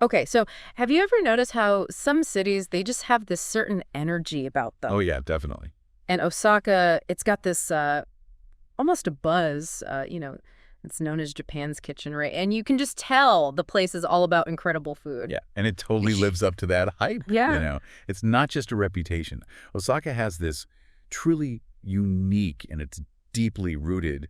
Okay, so have you ever noticed how some cities, they just have this certain energy about Oh, them? yeah, definitely. And Osaka, it's got this almost a buzz, it's known as Japan's kitchen, right? And you can just tell the place is all about incredible food. Yeah, and it totally lives up to that hype, you Yeah. know? It's not just a reputation. Osaka has this truly unique and it's deeply rooted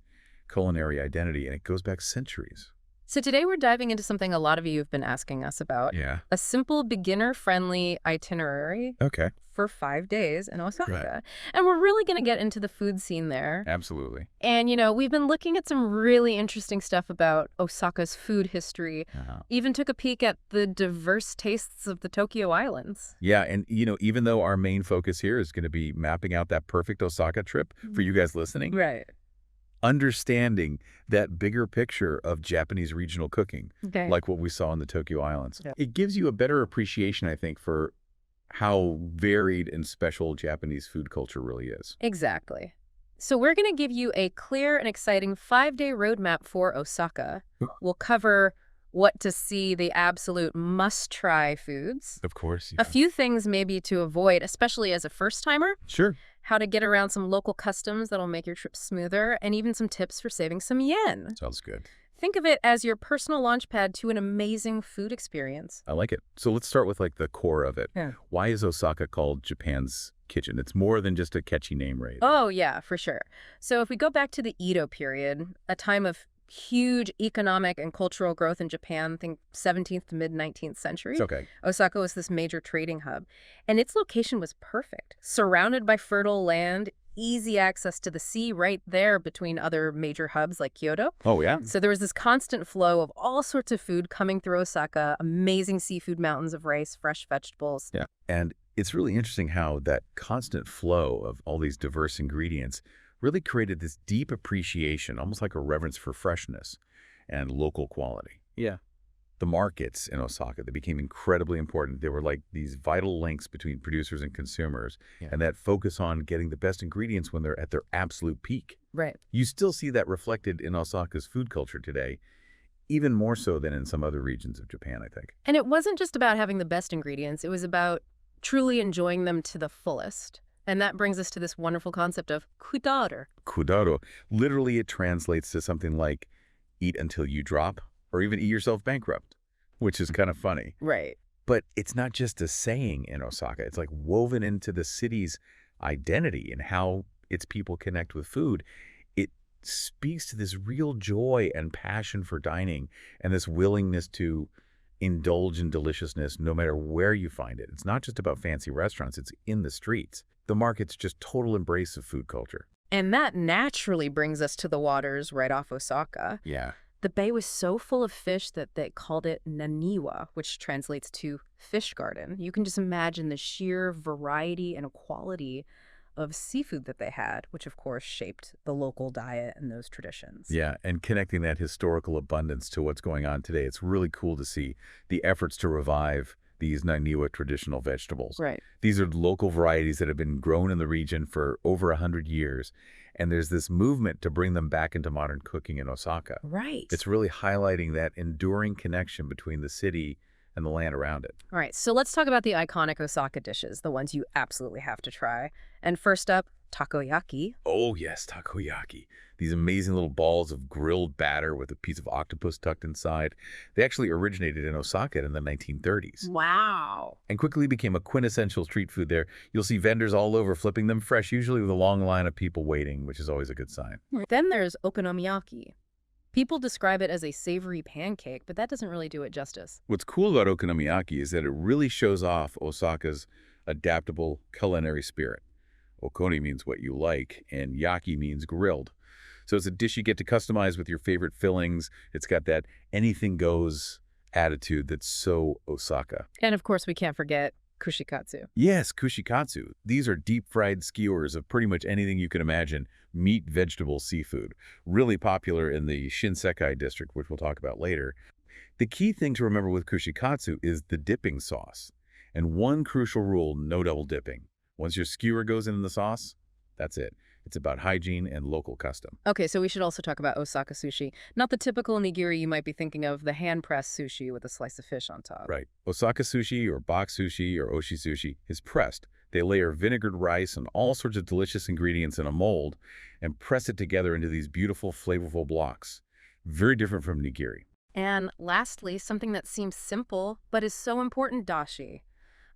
culinary identity, and it goes back centuries. So today we're diving into something a lot of you have been asking us about, Yeah. a simple beginner-friendly itinerary Okay. for 5 days in Right. Osaka. And we're really going to get into the food scene there. Absolutely. And, we've been looking at some really interesting stuff about Osaka's food history. Uh-huh. Even took a peek at the diverse tastes of the Tokyo Islands. Yeah, and even though our main focus here is going to be mapping out that perfect Osaka trip for you guys listening, Right. understanding that bigger picture of Japanese regional cooking, Okay. like what we saw in the Tokyo Islands, Yeah. it gives you a better appreciation, I think, for how varied and special Japanese food culture really is. Exactly. So we're going to give you a clear and exciting 5-day roadmap for Osaka. We'll cover what to see, the absolute must-try foods, Of course. a few things maybe to avoid, especially as a first-timer, Sure. how to get around some local customs that'll make your trip smoother, and even some tips for saving some yen. Sounds good. Think of it as your personal launchpad to an amazing food experience. I like it. So let's start with like the core of it. Yeah. Why is Osaka called Japan's kitchen? It's more than just a catchy name, right? Oh, yeah, for sure. So if we go back to the Edo period, a time of huge economic and cultural growth in Japan, think 17th to mid-19th century, It's okay. Osaka was this major trading hub. And its location was perfect, surrounded by fertile land, easy access to the sea right there between other major hubs like Kyoto. Oh, yeah? So there was this constant flow of all sorts of food coming through Osaka, amazing seafood mountains of rice, fresh vegetables. Yeah. And it's really interesting how that constant flow of all these diverse ingredients really created this deep appreciation, almost like a reverence for freshness and local quality. Yeah. The markets in Osaka, they became incredibly important. They were like these vital links between producers and consumers, and that focus on getting the best ingredients when they're at their absolute peak. Right. You still see that reflected in Osaka's food culture today, even more so than in some other regions of Japan, I think. And it wasn't just about having the best ingredients. It was about truly enjoying them to the fullest. And that brings us to this wonderful concept of kudaro. Kudaro, literally it translates to something like eat until you drop, or even eat yourself bankrupt, which is kind of funny. Right. But it's not just a saying in Osaka. It's like woven into the city's identity and how its people connect with food. It speaks to this real joy and passion for dining and this willingness to indulge in deliciousness no matter where you find it. It's not just about fancy restaurants. It's in the streets. The market's just total embrace of food culture. And that naturally brings us to the waters right off Osaka. Yeah. The bay was so full of fish that they called it naniwa, which translates to fish garden. You can just imagine the sheer variety and quality of seafood that they had, which of course shaped the local diet and those traditions. Yeah, and connecting that historical abundance to what's going on today, it's really cool to see the efforts to revive these Naniwa traditional vegetables. Right. These are local varieties that have been grown in the region for over 100 years, and there's this movement to bring them back into modern cooking in Osaka. Right. It's really highlighting that enduring connection between the city and the land around it. All right, so let's talk about the iconic Osaka dishes, the ones you absolutely have to try. And first up, takoyaki. Oh yes, takoyaki. These amazing little balls of grilled batter with a piece of octopus tucked inside. They actually originated in Osaka in the 1930s. Wow. And quickly became a quintessential street food there. You'll see vendors all over flipping them fresh, usually with a long line of people waiting, which is always a good sign. Then there's okonomiyaki. People describe it as a savory pancake, but that doesn't really do it justice. What's cool about okonomiyaki is that it really shows off Osaka's adaptable culinary spirit. Okoni means what you like, and yaki means grilled. So it's a dish you get to customize with your favorite fillings. It's got that anything goes attitude that's so Osaka. And of course, we can't forget kushikatsu. Yes, kushikatsu. These are deep-fried skewers of pretty much anything you can imagine, meat, vegetable, seafood. Really popular in the Shinsekai district, which we'll talk about later. The key thing to remember with kushikatsu is the dipping sauce. And one crucial rule, no double dipping. Once your skewer goes in the sauce, that's it. It's about hygiene and local custom. Okay, so we should also talk about Osaka sushi. Not the typical nigiri you might be thinking of, the hand-pressed sushi with a slice of fish on top. Right. Osaka sushi or box sushi or oshi sushi is pressed. They layer vinegared rice and all sorts of delicious ingredients in a mold and press it together into these beautiful, flavorful blocks. Very different from nigiri. And lastly, something that seems simple but is so important, dashi.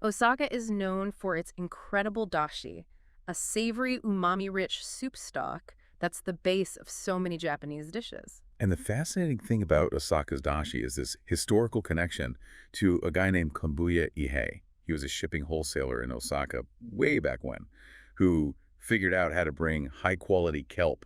Osaka is known for its incredible dashi, a savory, umami-rich soup stock that's the base of so many Japanese dishes. And the fascinating thing about Osaka's dashi is this historical connection to a guy named Kombuya Ihei. He was a shipping wholesaler in Osaka way back when, who figured out how to bring high-quality kelp,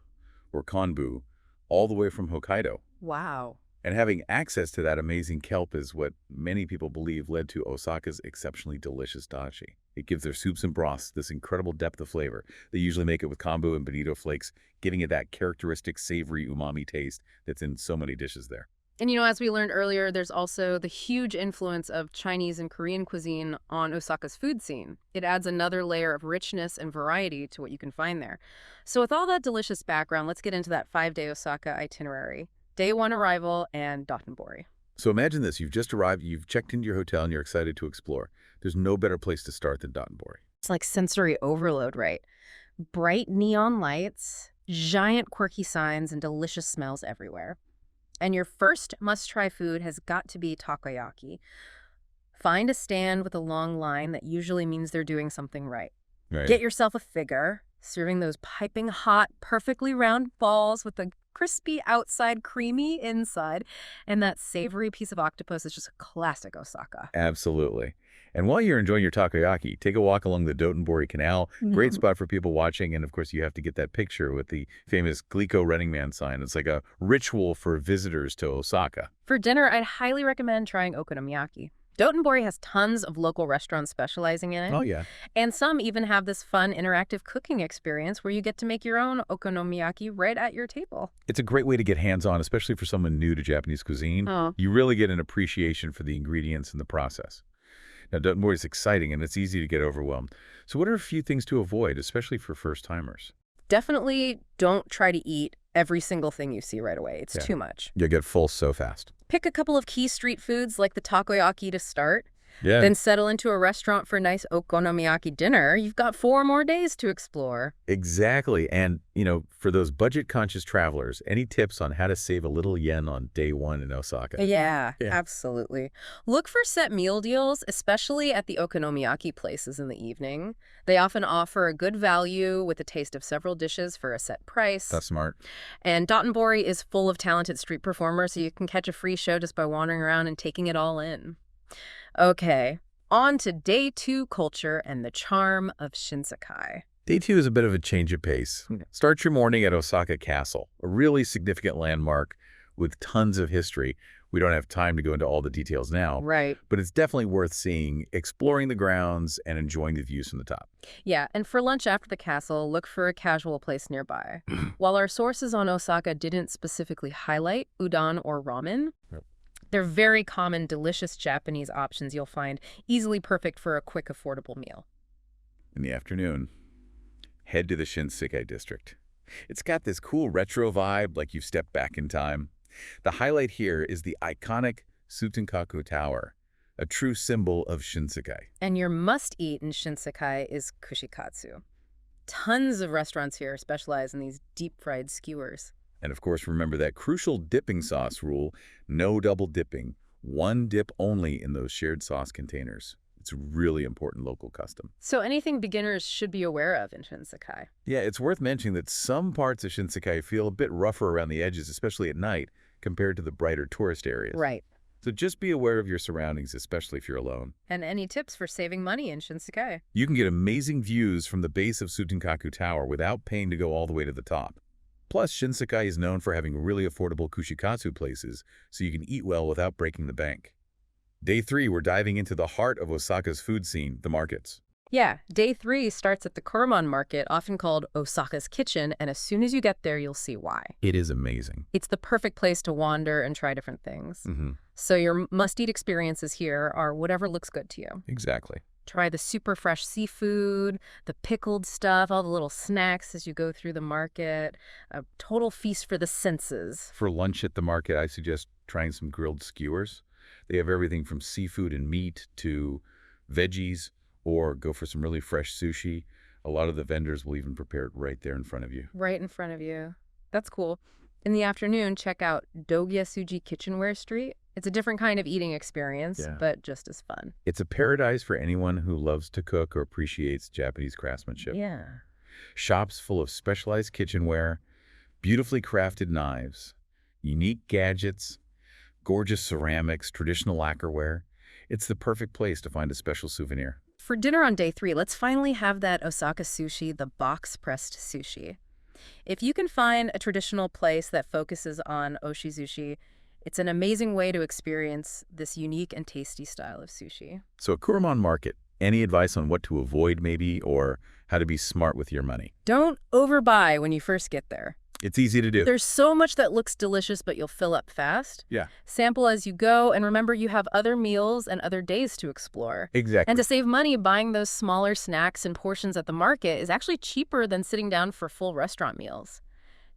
or konbu, all the way from Hokkaido. Wow. And having access to that amazing kelp is what many people believe led to Osaka's exceptionally delicious dashi. It gives their soups and broths this incredible depth of flavor. They usually make it with kombu and bonito flakes, giving it that characteristic savory umami taste that's in so many dishes there. And as we learned earlier, there's also the huge influence of Chinese and Korean cuisine on Osaka's food scene. It adds another layer of richness and variety to what you can find there. So with all that delicious background, let's get into that 5-day Osaka itinerary. Day 1 arrival and Dotonbori. So imagine this. You've just arrived, you've checked into your hotel, and you're excited to explore. There's no better place to start than Dotonbori. It's like sensory overload, right? Bright neon lights, giant quirky signs, and delicious smells everywhere. And your first must-try food has got to be takoyaki. Find a stand with a long line. That usually means they're doing something right. Get yourself a figure, serving those piping hot, perfectly round balls with a crispy outside, creamy inside, and that savory piece of octopus is just a classic Osaka. Absolutely. And while you're enjoying your takoyaki, take a walk along the Dotonbori Canal. Great spot for people watching. And of course, you have to get that picture with the famous Glico Running Man sign. It's like a ritual for visitors to Osaka. For dinner, I'd highly recommend trying okonomiyaki. Dotonbori has tons of local restaurants specializing in it. Oh, yeah. And some even have this fun interactive cooking experience where you get to make your own okonomiyaki right at your table. It's a great way to get hands-on, especially for someone new to Japanese cuisine. You really get an appreciation for the ingredients and the process. Now, Dotonbori is exciting, and it's easy to get overwhelmed. So what are a few things to avoid, especially for first-timers? Definitely don't try to eat every single thing you see right away. It's too much. You'll get full so fast. Pick a couple of key street foods like the takoyaki to start. Yeah. Then settle into a restaurant for a nice okonomiyaki dinner. You've got 4 more days to explore. Exactly. And, for those budget-conscious travelers, any tips on how to save a little yen on day 1 in Osaka? Yeah, absolutely. Look for set meal deals, especially at the okonomiyaki places in the evening. They often offer a good value with a taste of several dishes for a set price. That's smart. And Dotonbori is full of talented street performers, so you can catch a free show just by wandering around and taking it all in. Okay, on to day 2 culture and the charm of Shinsekai. Day 2 is a bit of a change of pace. Start your morning at Osaka Castle, a really significant landmark with tons of history. We don't have time to go into all the details now. Right. But it's definitely worth seeing, exploring the grounds, and enjoying the views from the top. Yeah, and for lunch after the castle, look for a casual place nearby. While our sources on Osaka didn't specifically highlight udon or ramen, they're very common, delicious Japanese options you'll find easily perfect for a quick, affordable meal. In the afternoon, head to the Shinsekai district. It's got this cool retro vibe, like you've stepped back in time. The highlight here is the iconic Tsutenkaku Tower, a true symbol of Shinsekai. And your must-eat in Shinsekai is kushikatsu. Tons of restaurants here specialize in these deep-fried skewers. And of course, remember that crucial dipping sauce rule, no double dipping, 1 dip only in those shared sauce containers. It's a really important local custom. So anything beginners should be aware of in Shinsekai? Yeah, it's worth mentioning that some parts of Shinsekai feel a bit rougher around the edges, especially at night, compared to the brighter tourist areas. Right. So just be aware of your surroundings, especially if you're alone. And any tips for saving money in Shinsekai? You can get amazing views from the base of Tsutenkaku Tower without paying to go all the way to the top. Plus, Shinsekai is known for having really affordable kushikatsu places, so you can eat well without breaking the bank. Day 3, we're diving into the heart of Osaka's food scene, the markets. Yeah, day 3 starts at the Kuromon Market, often called Osaka's Kitchen, and as soon as you get there, you'll see why. It is amazing. It's the perfect place to wander and try different things. So your must-eat experiences here are whatever looks good to you. Exactly. Try the super fresh seafood, the pickled stuff, all the little snacks as you go through the market. A total feast for the senses. For lunch at the market, I suggest trying some grilled skewers. They have everything from seafood and meat to veggies, or go for some really fresh sushi. A lot of the vendors will even prepare it right there in front of you. Right in front of you. That's cool. In the afternoon, check out Dogyasuji Kitchenware Street. It's a different kind of eating experience, but just as fun. It's a paradise for anyone who loves to cook or appreciates Japanese craftsmanship. Yeah. Shops full of specialized kitchenware, beautifully crafted knives, unique gadgets, gorgeous ceramics, traditional lacquerware. It's the perfect place to find a special souvenir. For dinner on day 3, let's finally have that Osaka sushi, the box-pressed sushi. If you can find a traditional place that focuses on oshizushi, it's an amazing way to experience this unique and tasty style of sushi. So at Kurumon Market, any advice on what to avoid maybe, or how to be smart with your money? Don't overbuy when you first get there. It's easy to do. There's so much that looks delicious, but you'll fill up fast. Yeah. Sample as you go, and remember you have other meals and other days to explore. Exactly. And to save money, buying those smaller snacks and portions at the market is actually cheaper than sitting down for full restaurant meals.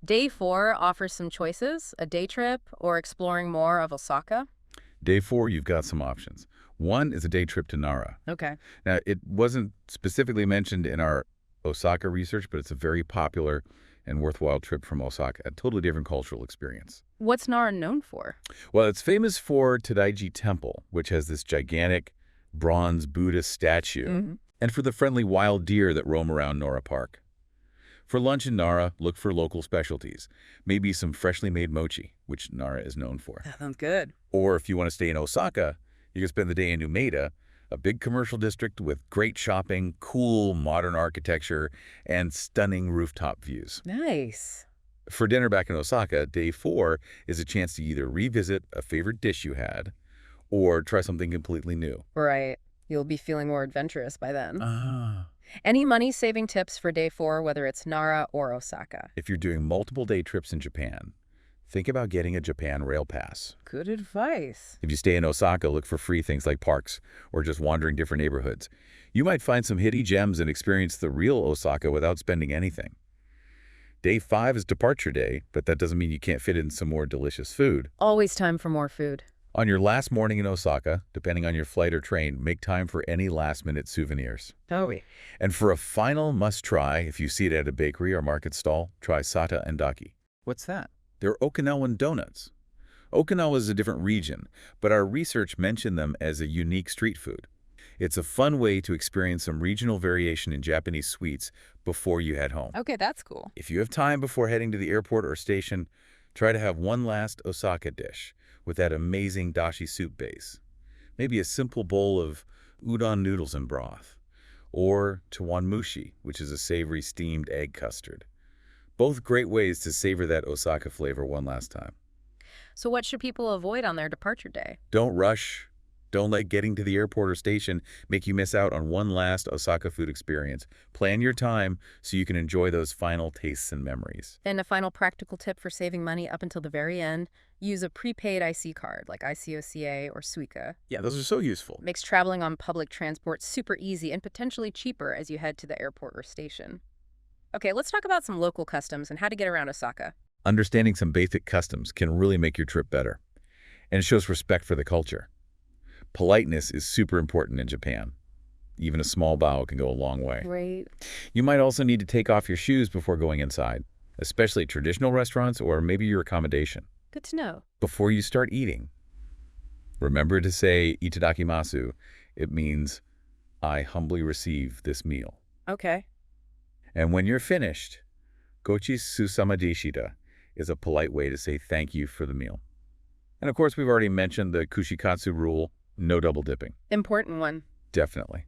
Day 4 offers some choices, a day trip or exploring more of Osaka. Day 4, you've got some options. One is a day trip to Nara. Okay. Now, it wasn't specifically mentioned in our Osaka research, but it's a very popular and worthwhile trip from Osaka, a totally different cultural experience. What's Nara known for? Well, it's famous for Tadaiji Temple, which has this gigantic bronze Buddhist statue, and for the friendly wild deer that roam around Nara Park. For lunch in Nara, look for local specialties, maybe some freshly made mochi, which Nara is known for. That sounds good. Or if you want to stay in Osaka, you can spend the day in Umeda, a big commercial district with great shopping, cool modern architecture, and stunning rooftop views. Nice. For dinner back in Osaka, day 4 is a chance to either revisit a favorite dish you had or try something completely new. Right. You'll be feeling more adventurous by then. Ah. Any money-saving tips for day 4, whether it's Nara or Osaka? If you're doing multiple day trips in Japan, think about getting a Japan Rail Pass. Good advice. If you stay in Osaka, look for free things like parks or just wandering different neighborhoods. You might find some hidden gems and experience the real Osaka without spending anything. Day 5 is departure day, but that doesn't mean you can't fit in some more delicious food. Always time for more food. On your last morning in Osaka, depending on your flight or train, make time for any last-minute souvenirs. And for a final must-try, if you see it at a bakery or market stall, try Sata and Daki. What's that? They're Okinawan donuts. Okinawa is a different region, but our research mentioned them as a unique street food. It's a fun way to experience some regional variation in Japanese sweets before you head home. Okay, that's cool. If you have time before heading to the airport or station, try to have one last Osaka dish with that amazing dashi soup base. Maybe a simple bowl of udon noodles and broth, or chawanmushi, which is a savory steamed egg custard. Both great ways to savor that Osaka flavor one last time. So what should people avoid on their departure day? Don't rush. Don't let getting to the airport or station make you miss out on one last Osaka food experience. Plan your time so you can enjoy those final tastes and memories. And a final practical tip for saving money up until the very end, use a prepaid IC card like ICOCA or Suica. Yeah, those are so useful. Makes traveling on public transport super easy and potentially cheaper as you head to the airport or station. Okay, let's talk about some local customs and how to get around Osaka. Understanding some basic customs can really make your trip better. And it shows respect for the culture. Politeness is super important in Japan. Even a small bow can go a long way. Right. You might also need to take off your shoes before going inside, especially at traditional restaurants or maybe your accommodation. Good to know. Before you start eating, remember to say itadakimasu. It means, I humbly receive this meal. Okay. And when you're finished, gochi susamadishita is a polite way to say thank you for the meal. And of course, we've already mentioned the kushikatsu rule, no double dipping. Important one. Definitely.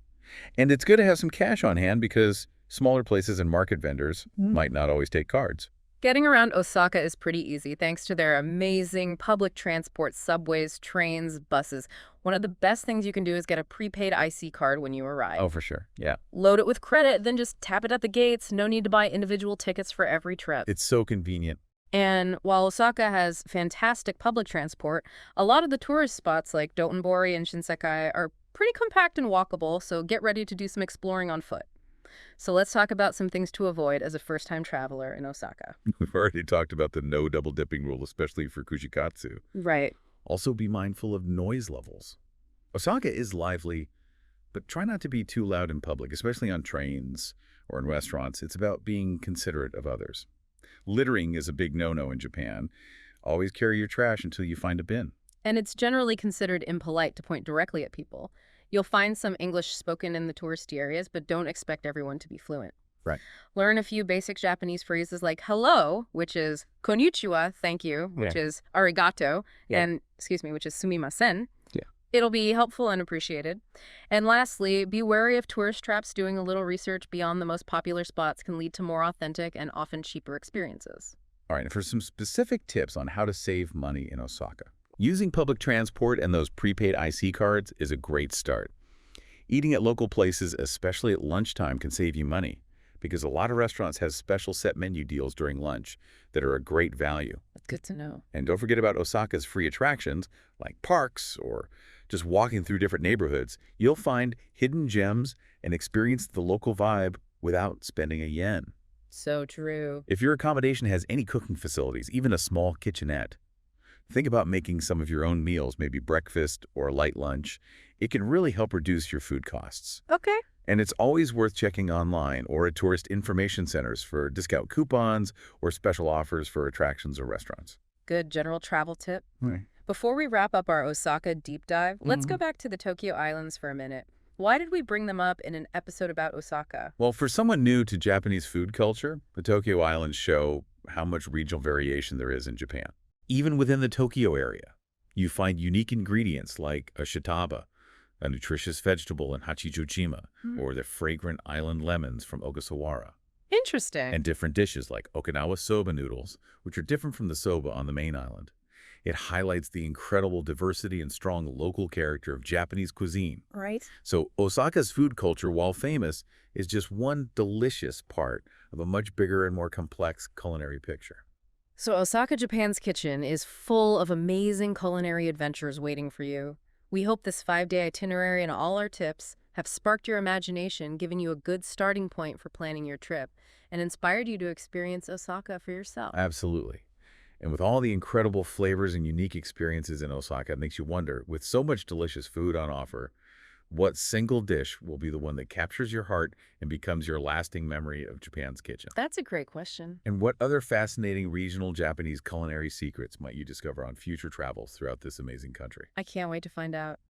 And it's good to have some cash on hand because smaller places and market vendors might not always take cards. Getting around Osaka is pretty easy thanks to their amazing public transport, subways, trains, buses. One of the best things you can do is get a prepaid IC card when you arrive. Oh, for sure. Yeah. Load it with credit, then just tap it at the gates. No need to buy individual tickets for every trip. It's so convenient. And while Osaka has fantastic public transport, a lot of the tourist spots like Dotonbori and Shinsekai are pretty compact and walkable, so get ready to do some exploring on foot. So let's talk about some things to avoid as a first-time traveler in Osaka. We've already talked about the no double dipping rule, especially for kushikatsu. Right. Also be mindful of noise levels. Osaka is lively, but try not to be too loud in public, especially on trains or in restaurants. It's about being considerate of others. Littering is a big no-no in Japan. Always carry your trash until you find a bin. And it's generally considered impolite to point directly at people. You'll find some English spoken in the touristy areas, but don't expect everyone to be fluent. Right. Learn a few basic Japanese phrases like hello, which is konnichiwa, thank you, which is arigato, and, which is sumimasen. Yeah. It'll be helpful and appreciated. And lastly, be wary of tourist traps. Doing a little research beyond the most popular spots can lead to more authentic and often cheaper experiences. All right, and for some specific tips on how to save money in Osaka. Using public transport and those prepaid IC cards is a great start. Eating at local places, especially at lunchtime, can save you money because a lot of restaurants have special set menu deals during lunch that are a great value. That's good to know. And don't forget about Osaka's free attractions like parks or just walking through different neighborhoods. You'll find hidden gems and experience the local vibe without spending a yen. So true. If your accommodation has any cooking facilities, even a small kitchenette, think about making some of your own meals, maybe breakfast or a light lunch. It can really help reduce your food costs. Okay. And it's always worth checking online or at tourist information centers for discount coupons or special offers for attractions or restaurants. Good general travel tip. Right. Before we wrap up our Osaka deep dive, let's go back to the Tokyo Islands for a minute. Why did we bring them up in an episode about Osaka? Well, for someone new to Japanese food culture, the Tokyo Islands show how much regional variation there is in Japan. Even within the Tokyo area, you find unique ingredients like a shiitake, a nutritious vegetable in Hachijojima, or the fragrant island lemons from Ogasawara. Interesting. And different dishes like Okinawa soba noodles, which are different from the soba on the main island. It highlights the incredible diversity and strong local character of Japanese cuisine. Right. So Osaka's food culture, while famous, is just one delicious part of a much bigger and more complex culinary picture. So Osaka, Japan's kitchen is full of amazing culinary adventures waiting for you. We hope this 5-day itinerary and all our tips have sparked your imagination, given you a good starting point for planning your trip, and inspired you to experience Osaka for yourself. Absolutely. And with all the incredible flavors and unique experiences in Osaka, it makes you wonder, with so much delicious food on offer, what single dish will be the one that captures your heart and becomes your lasting memory of Japan's kitchen? That's a great question. And what other fascinating regional Japanese culinary secrets might you discover on future travels throughout this amazing country? I can't wait to find out.